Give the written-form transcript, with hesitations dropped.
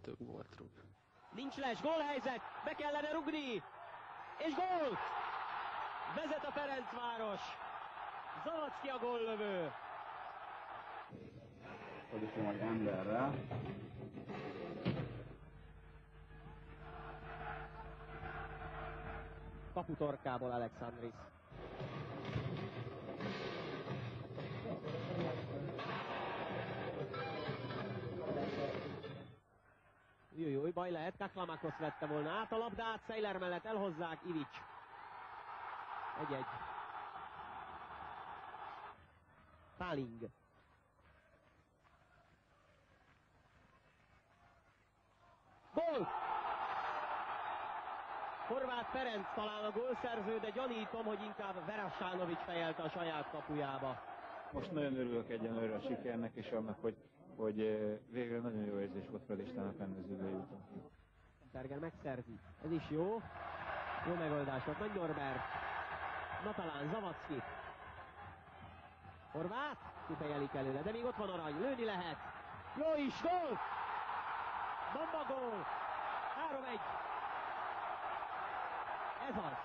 több gólt rúg. Nincs les, gólhelyzet, be kellene rugni, és gól! Vezet a Ferencváros, Zavadzki a góllövő. Pozitív meg emberrel. Kaputorkából Alexandris. Júj, baj lehet, Kaklamakosz vette volna át a labdát, Seiler mellett elhozzák, Ivics. 1-1. Páling. Gól! Horváth Ferenc talán a gólszerző, de gyanítom, hogy inkább Verassánovics fejelte a saját kapujába. Most nagyon örülök egyenlőre a sikernek, és annak, hogy végül nagyon jó érzés volt Fradistának rendezőbe jutni. Berger megszerzi. Ez is jó. Jó megoldás volt. Nagy Norbert. Natalán, Zavadzki. Horváth. Kifejelik előle, de még ott van arany. Lőni lehet. Jó is, gól! Bomba gól! 3-1. Ez az.